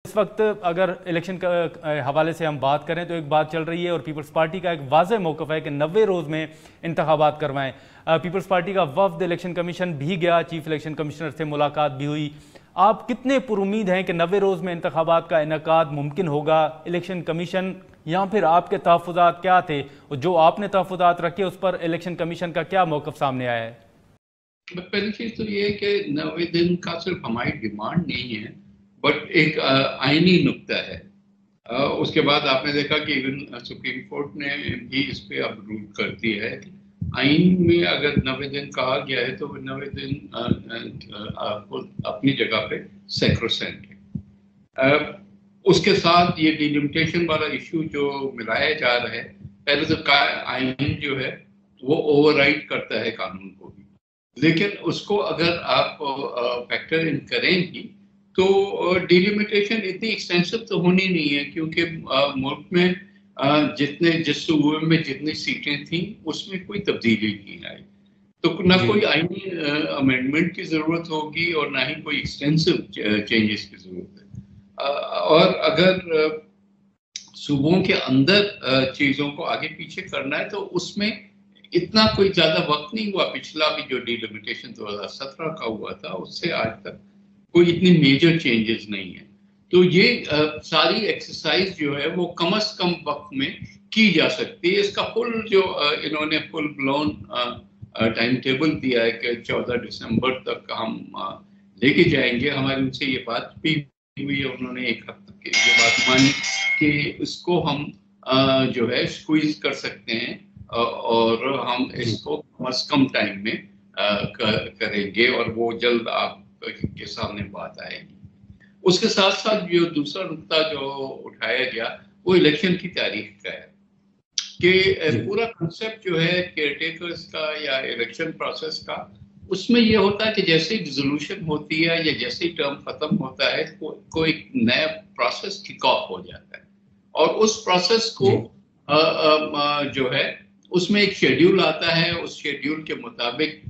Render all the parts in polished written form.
इस वक्त अगर इलेक्शन का हवाले से हम बात करें तो एक बात चल रही है और पीपल्स पार्टी का एक वाज़ेह मौक़िफ़ है कि 90 रोज़ में इंतखाबात करवाएं। पीपल्स पार्टी का वफ़द इलेक्शन कमीशन भी गया, चीफ इलेक्शन कमिश्नर से मुलाकात भी हुई। आप कितने पुरुमीद हैं कि 90 रोज़ में इंतखाबात का इनेकाद मुमकिन होगा? इलेक्शन कमीशन या फिर आपके तहफ़्फ़ुज़ात क्या थे, और जो आपने तहफ़्फ़ुज़ात रखे उस पर इलेक्शन कमीशन का क्या मौक़िफ़ सामने आया है? पहली चीज तो ये है कि 90 दिन का सिर्फ हमारी डिमांड नहीं है, बट एक आईनी नुक्ता है। उसके बाद आपने देखा कि इवन सुप्रीम कोर्ट ने भी इस पे अब रूल कर दिया है कि आइन में अगर 90 दिन कहा गया है तो 90 दिन अपनी जगह पे सैक्रोसेंट है। उसके साथ ये डिलिमिटेशन वाला इशू जो मिलाया जा रहा है, पहले तो आइन जो है वो ओवरराइड करता है कानून को भी, लेकिन उसको अगर आप फैक्टर इन करेंगी तो डिलिमिटेशन इतनी एक्सटेंसिव तो होनी नहीं है, क्योंकि मुल्क में जिस सूबे में जितनी सीटें थी उसमें कोई तब्दीली नहीं आई, तो ना कोई आईनी अमेंडमेंट की जरूरत होगी और ना ही कोई एक्सटेंसिव चेंजेस की जरूरत है। और अगर सूबों के अंदर चीजों को आगे पीछे करना है तो उसमें इतना कोई ज्यादा वक्त नहीं हुआ। पिछला भी जो डिलिमिटेशन 2017 का हुआ था उससे आज तक कोई इतनी मेजर चेंजेस नहीं है। तो ये सारी एक्सरसाइज जो है वो कम से कम वक्त में की जा सकती है। इसका फुल जो इन्होंने फुल ब्लोन टाइम टेबल दिया है कि 14 दिसंबर तक हम लेके जाएंगे, हमारी उनसे ये बात भी हुई है, उन्होंने एक हद तक ये बात मानी कि इसको हम जो है स्क्वीज कर सकते हैं और हम इसको कम से कम टाइम में करेंगे और वो जल्द आपके सामने बात आएगी। उसके साथ साथ जो दूसरा नुकता जो उठाया गया वो इलेक्शन की तारीख का है कि पूरा कंसेप्ट जो है केयरटेकर्स का या इलेक्शन प्रोसेस का, उसमें ये होता है कि जैसे ही रिजोल्यूशन होती है या जैसे ही टर्म खत्म होता है कोई नया प्रोसेस किक ऑफ हो जाता है और उस प्रोसेस को जो है उसमें एक शेड्यूल आता है। उस शेड्यूल के मुताबिक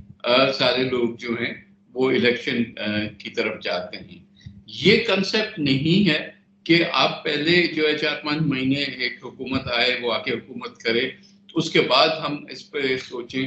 सारे लोग जो हैं वो इलेक्शन की तरफ जाते हैं। ये कंसेप्ट नहीं है कि आप पहले जो है 4-5 महीने एक हुकूमत आए, वो आके हुकूमत करे, उसके बाद हम इस पे सोचें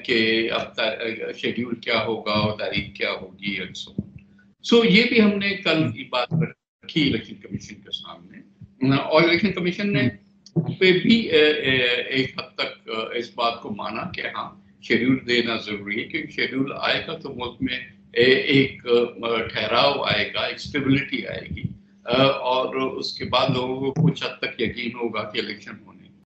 कि अब शेड्यूल क्या होगा और तारीख क्या होगी एंड सो ये भी हमने कल की बात रखी इलेक्शन कमीशन के सामने और इलेक्शन कमीशन ने पे भी एक हद तक इस बात को माना कि हाँ शेड्यूल देना जरूरी है, क्योंकि शेड्यूल आएगा तो मुल्क में एक ठहराव आएगा, एक स्टेबिलिटी आएगी और उसके बाद लोगों को कुछ हद तक यकीन होगा कि इलेक्शन होने